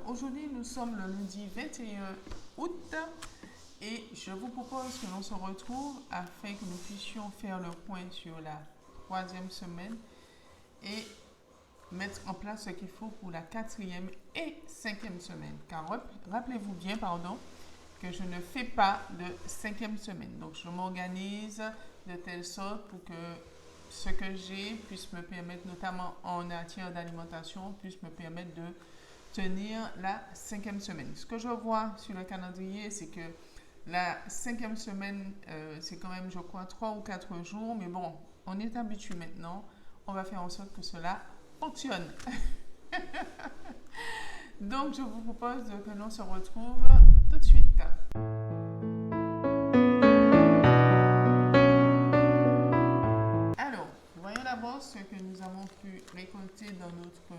aujourd'hui, nous sommes le lundi 21 août et je vous propose que l'on se retrouve afin que nous puissions faire le point sur la troisième semaine et mettre en place ce qu'il faut pour la quatrième et cinquième semaine. Car rappelez-vous bien, que je ne fais pas de cinquième semaine. Donc, je m'organise de telle sorte pour que ce que j'ai puisse me permettre, notamment en matière d'alimentation, puisse me permettre de tenir la cinquième semaine. Ce que je vois sur le calendrier, c'est que la cinquième semaine, c'est quand même, je crois, 3 ou 4 jours. Mais bon, on est habitué maintenant. On va faire en sorte que cela fonctionne. Donc, je vous propose que l'on se retrouve tout de suite. Alors, voyons d'abord ce que nous avons pu récolter dans notre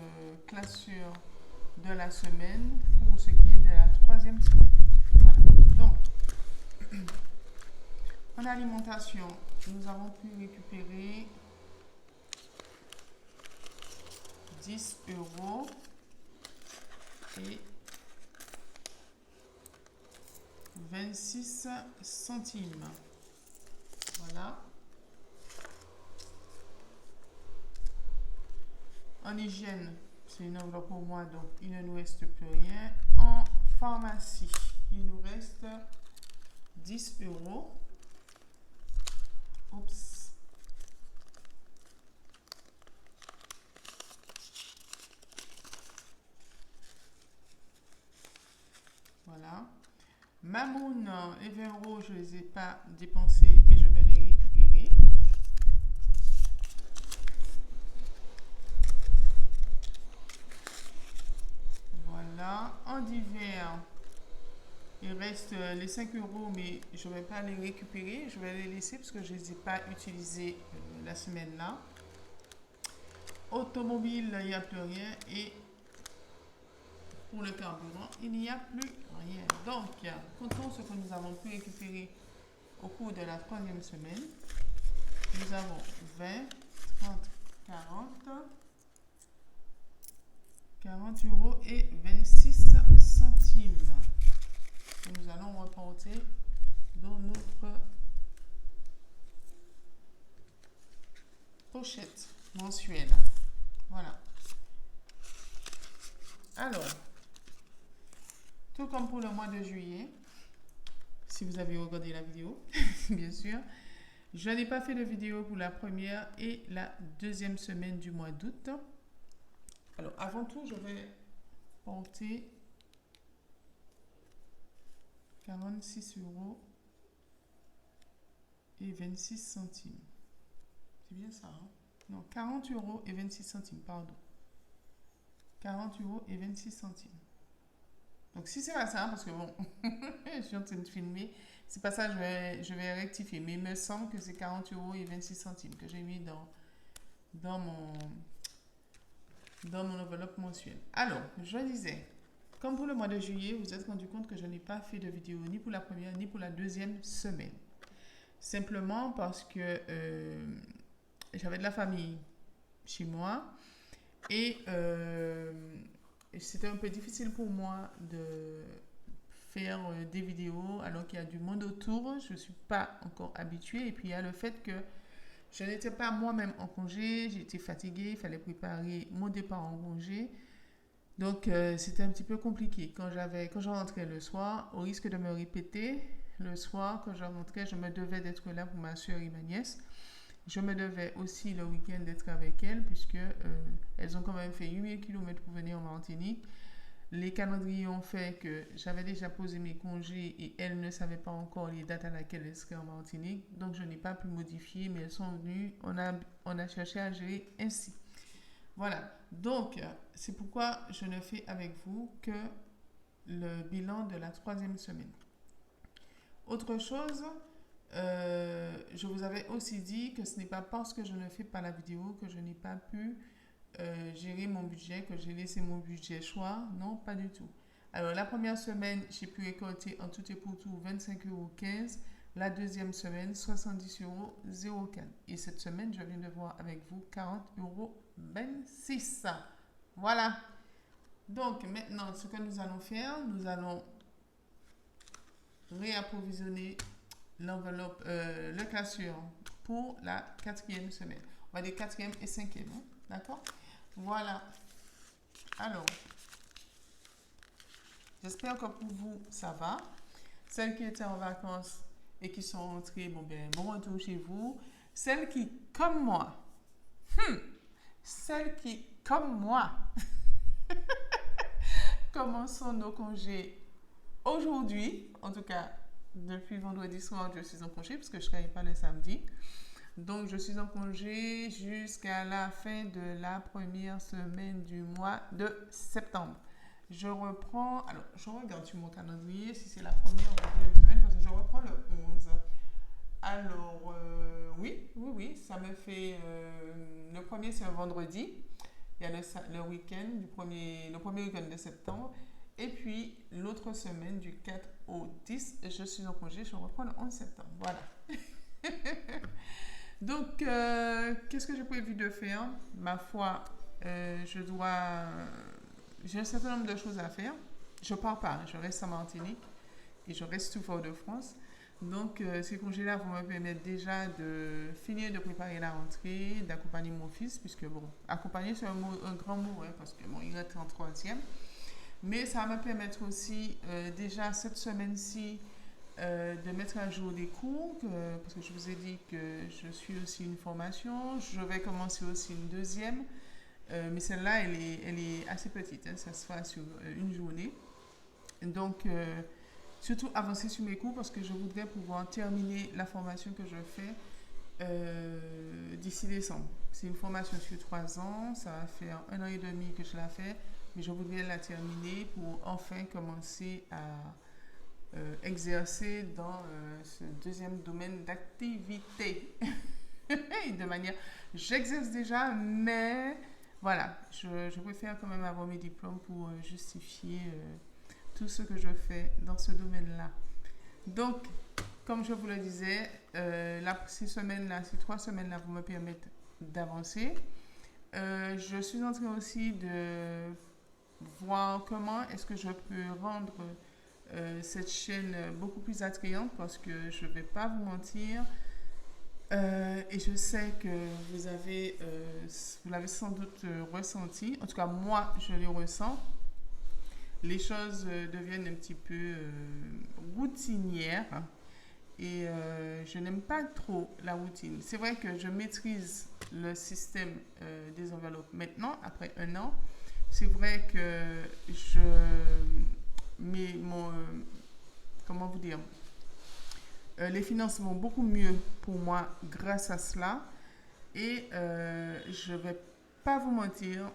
classure de la semaine pour ce qui est de la troisième semaine. Voilà. Donc, en alimentation, nous avons pu récupérer 10 euros et 26 centimes. Voilà. En hygiène, c'est une enveloppe pour moi, donc il ne nous reste plus rien. En pharmacie, il nous reste 10 euros. Oups. Voilà. Mamoun, les 20 euros, je ne les ai pas dépensés, mais je vais les récupérer. Voilà. En divers, il reste les 5 euros, mais je ne vais pas les récupérer. Je vais les laisser parce que je ne les ai pas utilisés la semaine-là. Automobile, il n'y a plus rien. Et pour le carburant, il n'y a plus rien. Donc, comptons ce que nous avons pu récupérer au cours de la troisième semaine. Nous avons 20, 30, 40 euros et 26 centimes que nous allons reporter dans notre pochette mensuelle. Voilà. Alors, tout comme pour le mois de juillet, si vous avez regardé la vidéo, bien sûr, je n'ai pas fait de vidéo pour la première et la deuxième semaine du mois d'août. Alors, avant tout, je vais porter 46 euros et 26 centimes. C'est bien ça, hein? Non, 40 euros et 26 centimes, pardon. 40 euros et 26 centimes. Donc, si c'est pas ça, parce que bon, je suis en train de filmer, c'est pas ça, je vais rectifier. Mais il me semble que c'est 40 euros et 26 centimes que j'ai mis dans mon enveloppe mensuelle. Alors, je disais, comme pour le mois de juillet, vous vous êtes rendu compte que je n'ai pas fait de vidéo ni pour la première ni pour la deuxième semaine. Simplement parce que j'avais de la famille chez moi et c'était un peu difficile pour moi de faire des vidéos alors qu'il y a du monde autour. Je ne suis pas encore habituée. Et puis il y a le fait que je n'étais pas moi-même en congé, j'étais fatiguée, il fallait préparer mon départ en congé. Donc c'était un petit peu compliqué. Quand je rentrais le soir, au risque de me répéter, le soir, quand je rentrais, je me devais d'être là pour ma soeur et ma nièce. Je me devais aussi le week-end d'être avec elles, puisque elles ont quand même fait 8000 km pour venir en Martinique. Les calendriers ont fait que j'avais déjà posé mes congés et elles ne savaient pas encore les dates à laquelle elles seraient en Martinique. Donc, je n'ai pas pu modifier, mais elles sont venues. On a cherché à gérer ainsi. Voilà. Donc, c'est pourquoi je ne fais avec vous que le bilan de la troisième semaine. Autre chose, je vous avais aussi dit que ce n'est pas parce que je ne fais pas la vidéo que je n'ai pas pu gérer mon budget, que j'ai laissé mon budget choix. Non, pas du tout. Alors, la première semaine, j'ai pu récolter en tout et pour tout 25,15 euros. La deuxième semaine, 70,04 euros. Et cette semaine, je viens de voir avec vous 40,26 euros. Voilà. Donc, maintenant, ce que nous allons faire, nous allons réapprovisionner l'enveloppe, le classeur pour la quatrième semaine. On va dire quatrième et cinquième, hein. D'accord? Voilà. Alors, j'espère que pour vous, ça va. Celles qui étaient en vacances et qui sont rentrées, bon retour chez vous. Celles qui, comme moi, celles qui, comme moi, commençons nos congés aujourd'hui. En tout cas, depuis vendredi soir, je suis en congé parce que je ne travaille pas le samedi. Donc, je suis en congé jusqu'à la fin de la première semaine du mois de septembre. Je reprends, alors je regarde sur mon calendrier si c'est la première ou la deuxième semaine parce que je reprends le 11. Alors, oui, ça me fait, le premier c'est un vendredi, il y a le week-end, le premier week-end de septembre, et puis l'autre semaine du 4 au 10, je suis en congé, je reprends le 11 septembre, voilà. Donc, qu'est-ce que j'ai prévu de faire? Ma foi, j'ai un certain nombre de choses à faire. Je ne pars pas, je reste en Martinique et je reste tout Fort-de-France. Donc, ces congés-là vont me permettre déjà de finir de préparer la rentrée, d'accompagner mon fils, puisque bon, accompagner c'est un grand mot, hein, parce que bon, il est en troisième. Mais ça va me permettre aussi, déjà cette semaine-ci, de mettre à jour des cours, parce que je vous ai dit que je suis aussi une formation. Je vais commencer aussi une deuxième, mais celle-là, elle est assez petite, hein, ça se fera sur une journée. Donc, surtout avancer sur mes cours parce que je voudrais pouvoir terminer la formation que je fais d'ici décembre. C'est une formation sur 3 ans, ça va faire 1 an et demi que je la fais, mais je voudrais la terminer pour enfin commencer à exercer dans ce deuxième domaine d'activité. De manière, j'exerce déjà, mais voilà, je préfère quand même avoir mes diplômes pour justifier tout ce que je fais dans ce domaine-là. Donc, comme je vous le disais, ces 3 semaines-là vont me permettre d'avancer. Je suis en train aussi de voir comment est-ce que je peux rendre cette chaîne beaucoup plus attrayante parce que je ne vais pas vous mentir et je sais que vous l'avez sans doute ressenti, en tout cas moi je le ressens, les choses deviennent un petit peu routinières et je n'aime pas trop la routine. C'est vrai que je maîtrise le système des enveloppes maintenant, après 1 an. C'est vrai que comment vous dire, les finances vont beaucoup mieux pour moi grâce à cela. Et je ne vais pas vous mentir,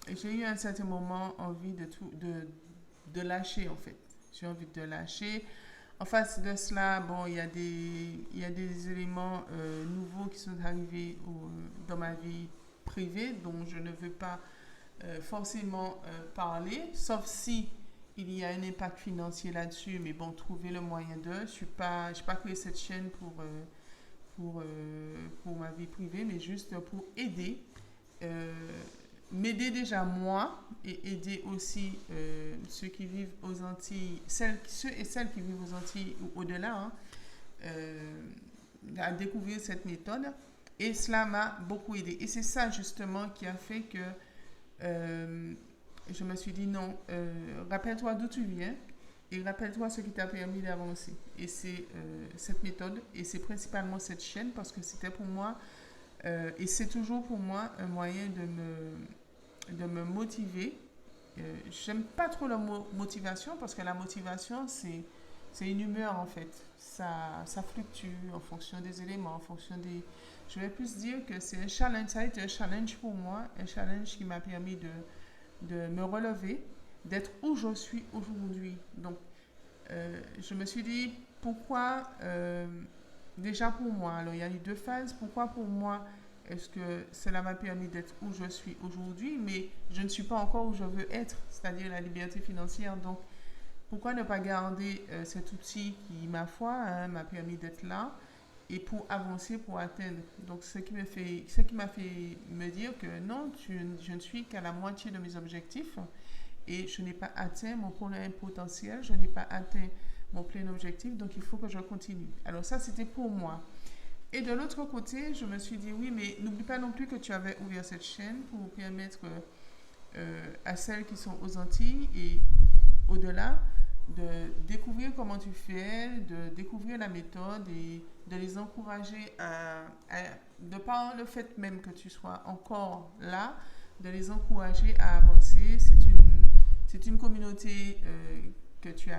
j'ai eu à un certain moment envie de lâcher en fait. J'ai envie de lâcher. En face de cela, bon, il y a des éléments nouveaux qui sont arrivés dans ma vie privée dont je ne veux pas forcément parler, sauf si il y a un impact financier là-dessus, mais bon, trouver le moyen de. Je n'ai pas créé cette chaîne pour ma vie privée, mais juste pour aider. M'aider déjà moi et aider aussi ceux qui vivent aux Antilles, ceux et celles qui vivent aux Antilles ou au-delà, hein, à découvrir cette méthode. Et cela m'a beaucoup aidé. Et c'est ça justement qui a fait que je me suis dit non, rappelle-toi d'où tu viens et rappelle-toi ce qui t'a permis d'avancer. Et c'est cette méthode et c'est principalement cette chaîne parce que c'était pour moi et c'est toujours pour moi un moyen de me motiver. J'aime pas trop le mot motivation parce que la motivation c'est une humeur en fait. Ça fluctue en fonction des éléments, en fonction des... Je vais plus dire que c'est un challenge, ça a été un challenge pour moi, un challenge qui m'a permis de me relever, d'être où je suis aujourd'hui. Donc, je me suis dit, pourquoi, déjà pour moi, alors il y a eu 2 phases, pourquoi pour moi est-ce que cela m'a permis d'être où je suis aujourd'hui, mais je ne suis pas encore où je veux être, c'est-à-dire la liberté financière. Donc, pourquoi ne pas garder cet outil qui, ma foi, hein, m'a permis d'être là et pour avancer, pour atteindre. Donc, ce qui m'a fait me dire que non, je ne suis qu'à la moitié de mes objectifs et je n'ai pas atteint mon plein potentiel, je n'ai pas atteint mon plein objectif, donc il faut que je continue. Alors ça, c'était pour moi. Et de l'autre côté, je me suis dit, oui, mais n'oublie pas non plus que tu avais ouvert cette chaîne pour permettre à celles qui sont aux Antilles et au-delà de découvrir comment tu fais, de découvrir la méthode et de les encourager de par le fait même que tu sois encore là, de les encourager à avancer. C'est une communauté que tu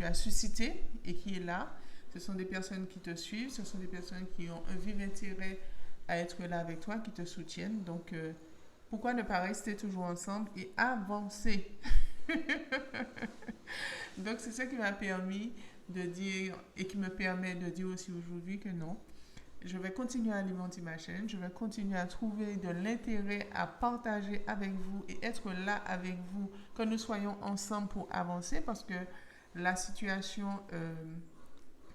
as suscitée et qui est là. Ce sont des personnes qui te suivent, ce sont des personnes qui ont un vif intérêt à être là avec toi, qui te soutiennent. Donc, pourquoi ne pas rester toujours ensemble et avancer? Donc, c'est ça qui m'a permis de dire et qui me permet de dire aussi aujourd'hui que non, je vais continuer à alimenter ma chaîne, je vais continuer à trouver de l'intérêt à partager avec vous et être là avec vous, que nous soyons ensemble pour avancer parce que la situation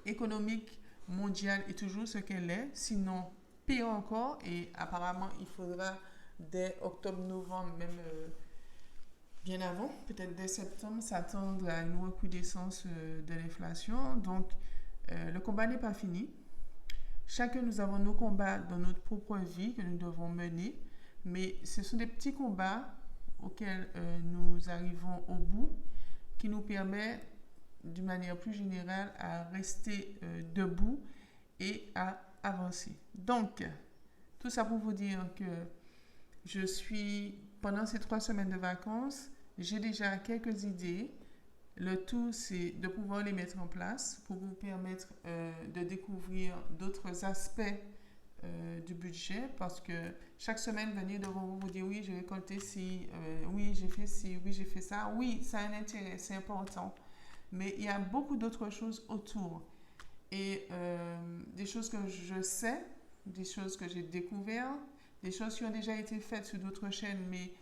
économique mondiale est toujours ce qu'elle est, sinon pire encore et apparemment il faudra dès octobre-novembre, même bien avant, peut-être dès septembre, s'attendre à une recrudescence de l'inflation. Donc, le combat n'est pas fini. Chacun, nous avons nos combats dans notre propre vie que nous devons mener, mais ce sont des petits combats auxquels nous arrivons au bout qui nous permettent, d'une manière plus générale, à rester debout et à avancer. Donc, tout ça pour vous dire que pendant ces 3 semaines de vacances, j'ai déjà quelques idées. Le tout, c'est de pouvoir les mettre en place pour vous permettre de découvrir d'autres aspects du budget parce que chaque semaine, venir devant vous dire oui, j'ai récolté ci, oui, j'ai fait ci, oui, j'ai fait ça. Oui, ça a un intérêt, c'est important. Mais il y a beaucoup d'autres choses autour. Et des choses que je sais, des choses que j'ai découvertes, des choses qui ont déjà été faites sur d'autres chaînes, mais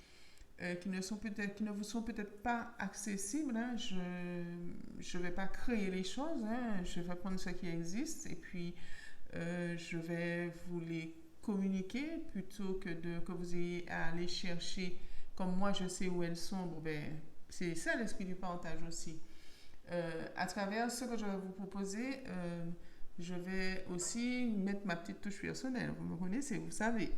qui ne vous sont peut-être pas accessibles. Hein. Je ne vais pas créer les choses. Hein. Je vais prendre ce qui existe et puis je vais vous les communiquer plutôt que vous ayez à aller chercher. Comme moi, je sais où elles sont. Bon, ben, c'est ça l'esprit du partage aussi. À travers ce que je vais vous proposer, je vais aussi mettre ma petite touche personnelle. Vous me connaissez, vous savez.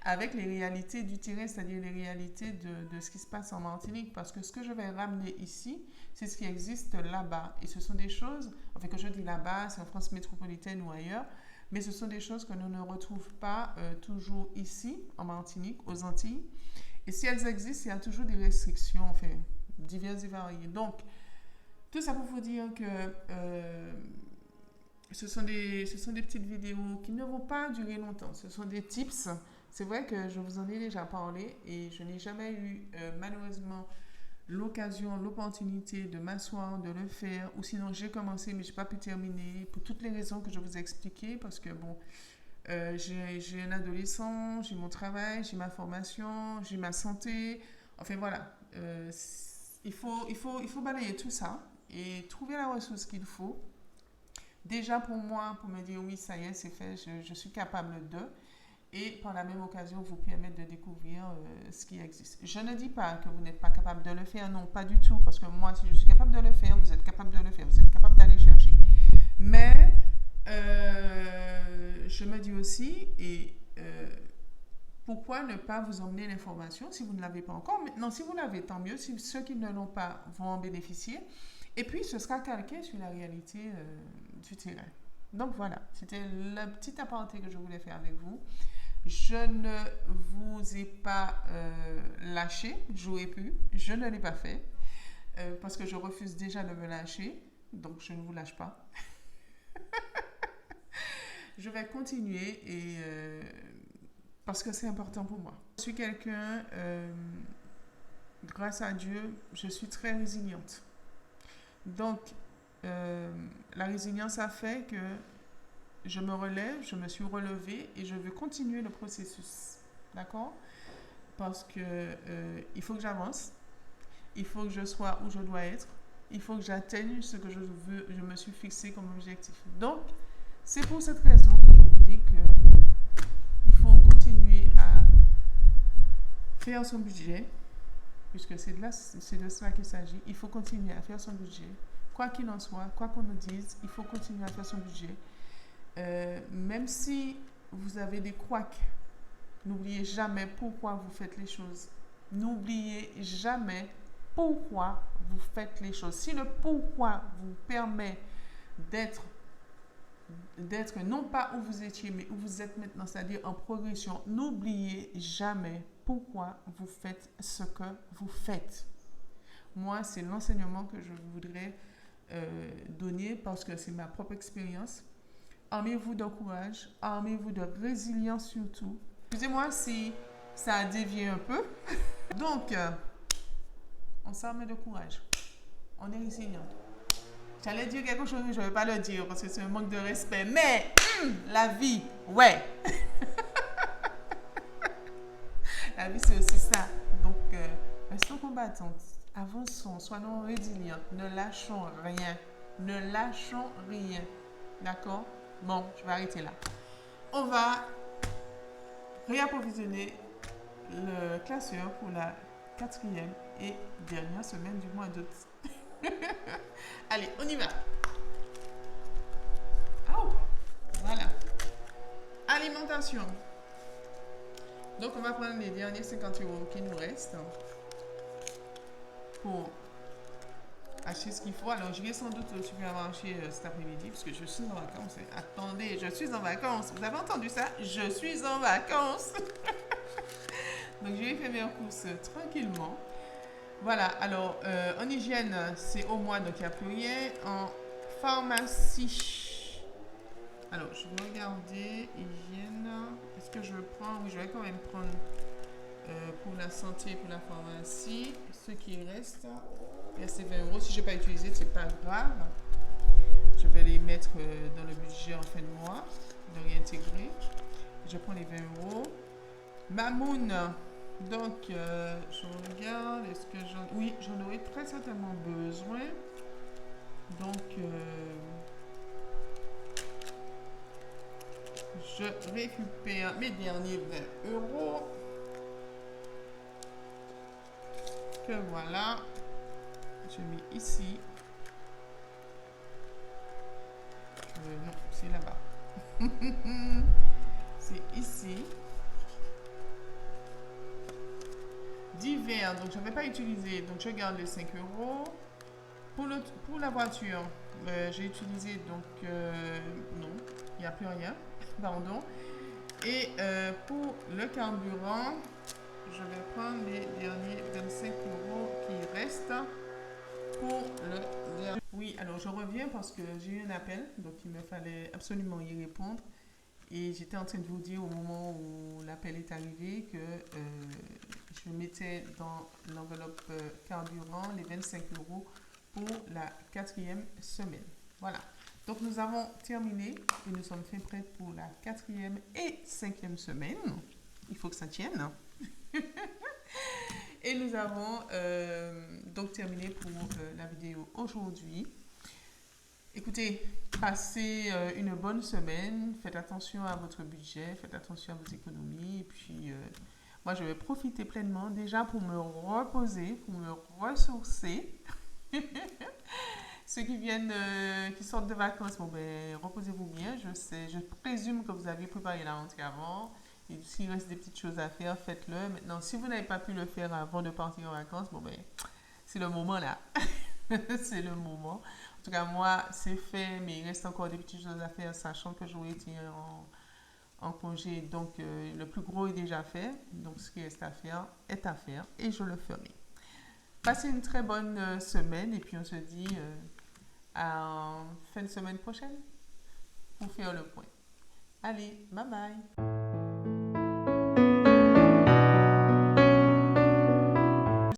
Avec les réalités du terrain, c'est-à-dire les réalités de ce qui se passe en Martinique. Parce que ce que je vais ramener ici, c'est ce qui existe là-bas. Et ce sont des choses, enfin que je dis là-bas, c'est en France métropolitaine ou ailleurs, mais ce sont des choses que nous ne retrouvons pas toujours ici, en Martinique, aux Antilles. Et si elles existent, il y a toujours des restrictions, enfin, diverses et variées. Donc, tout ça pour vous dire que ce sont des petites vidéos qui ne vont pas durer longtemps. Ce sont des tips. C'est vrai que je vous en ai déjà parlé et je n'ai jamais eu malheureusement l'opportunité de m'asseoir, de le faire. Ou sinon, j'ai commencé mais je n'ai pas pu terminer pour toutes les raisons que je vous ai expliquées. Parce que bon, j'ai un adolescent, j'ai mon travail, j'ai ma formation, j'ai ma santé. Enfin voilà, il faut balayer tout ça et trouver la ressource qu'il faut. Déjà pour moi, pour me dire oui, ça y est, c'est fait, je suis capable de. Et par la même occasion, vous permettre de découvrir ce qui existe. Je ne dis pas que vous n'êtes pas capable de le faire, non, pas du tout, parce que moi, si je suis capable de le faire, vous êtes capable de le faire, vous êtes capable d'aller chercher. Mais je me dis aussi, et pourquoi ne pas vous emmener l'information si vous ne l'avez pas encore? Maintenant, si vous l'avez, tant mieux. Si ceux qui ne l'ont pas vont en bénéficier. Et puis, ce sera calqué sur la réalité du terrain. Donc voilà, c'était le petit aparté que je voulais faire avec vous. Je ne vous ai pas lâché, j'aurais pu, je ne l'ai pas fait parce que je refuse déjà de me lâcher, donc je ne vous lâche pas. Je vais continuer et parce que c'est important pour moi. Je suis quelqu'un, grâce à Dieu, je suis très résiliente. Donc, la résilience a fait que je me relève, je me suis relevée et je veux continuer le processus. D'accord? Parce que il faut que j'avance, il faut que je sois où je dois être il faut que j'atteigne ce que je veux, je me suis fixé comme objectif. Donc, c'est pour cette raison que je vous dis que il faut continuer à faire son budget, puisque c'est de cela qu'il s'agit. Il faut continuer à faire son budget. Quoi qu'il en soit, quoi qu'on nous dise, il faut continuer à faire son budget. Même si vous avez des couacs, n'oubliez jamais pourquoi vous faites les choses. N'oubliez jamais pourquoi vous faites les choses. Si le pourquoi vous permet d'être non pas où vous étiez, mais où vous êtes maintenant, c'est-à-dire en progression, n'oubliez jamais pourquoi vous faites ce que vous faites. Moi, c'est l'enseignement que je voudrais donner parce que c'est ma propre expérience. Armez-vous de courage, armez-vous de résilience surtout. Excusez-moi si ça a dévié un peu. Donc, on s'arme de courage. On est résilient. J'allais dire quelque chose, mais je ne vais pas le dire parce que c'est un manque de respect. Mais, la vie, ouais. La vie, c'est aussi ça. Donc, restons combattantes. Avançons, soyons résilients. Ne lâchons rien. Ne lâchons rien. D'accord? Bon, je vais arrêter là. On va réapprovisionner le classeur pour la 4e et dernière semaine du mois d'août. Allez, on y va. Oh, voilà. Alimentation. Donc, on va prendre les derniers 50 € qui nous restent pour acheter ce qu'il faut. Alors, je vais sans doute au supermarché cet après-midi parce que je suis en vacances. Attendez, je suis en vacances. Vous avez entendu ça? Je suis en vacances. Donc, je vais faire mes courses tranquillement. Voilà, alors, en hygiène, c'est au mois, donc il n'y a plus rien. En pharmacie, alors, je vais regarder, hygiène, est-ce que je prends? Oui, je vais quand même prendre pour la santé et pour la pharmacie. Ce qui reste, il y a ces 20 €. Si je n'ai pas utilisé, c'est pas grave. Je vais les mettre dans le budget en fin de mois, de réintégrer. Je prends les 20 €. Mamoun. Donc, je regarde, est-ce que oui, j'en aurais très certainement besoin. Donc, je récupère mes derniers 20 €. Que voilà. Je mets ici. Non, c'est là-bas. C'est ici. Divers, donc je n'avais pas utilisé, donc je garde les 5 €. Pour la voiture, j'ai utilisé, donc non, il n'y a plus rien, pardon. Et pour le carburant, je vais prendre les derniers 25 € qui restent pour le dernier. Oui, alors je reviens parce que j'ai eu un appel, donc il me fallait absolument y répondre. Et j'étais en train de vous dire au moment où l'appel est arrivé que je mettais dans l'enveloppe carburant les 25 € pour la 4e semaine. Voilà. Donc nous avons terminé et nous sommes faits prêts pour la 4e et 5e semaine. Il faut que ça tienne. Et nous avons donc terminé pour la vidéo aujourd'hui. Écoutez, passez une bonne semaine, faites attention à votre budget, faites attention à vos économies. Et puis, moi, je vais profiter pleinement déjà pour me reposer, pour me ressourcer. Ceux qui viennent, qui sortent de vacances, bon, ben, reposez-vous bien. Je présume que vous avez préparé la rentrée avant. Et s'il reste des petites choses à faire, faites-le. Maintenant, si vous n'avez pas pu le faire avant de partir en vacances, bon, ben, c'est le moment là. C'est le moment. En tout cas, moi, c'est fait, mais il reste encore des petites choses à faire, sachant que j'aurai été en congé. Donc, le plus gros est déjà fait. Donc, ce qui reste à faire est à faire et je le ferai. Passez une très bonne semaine et puis on se dit à fin de semaine prochaine pour faire le point. Allez, bye bye!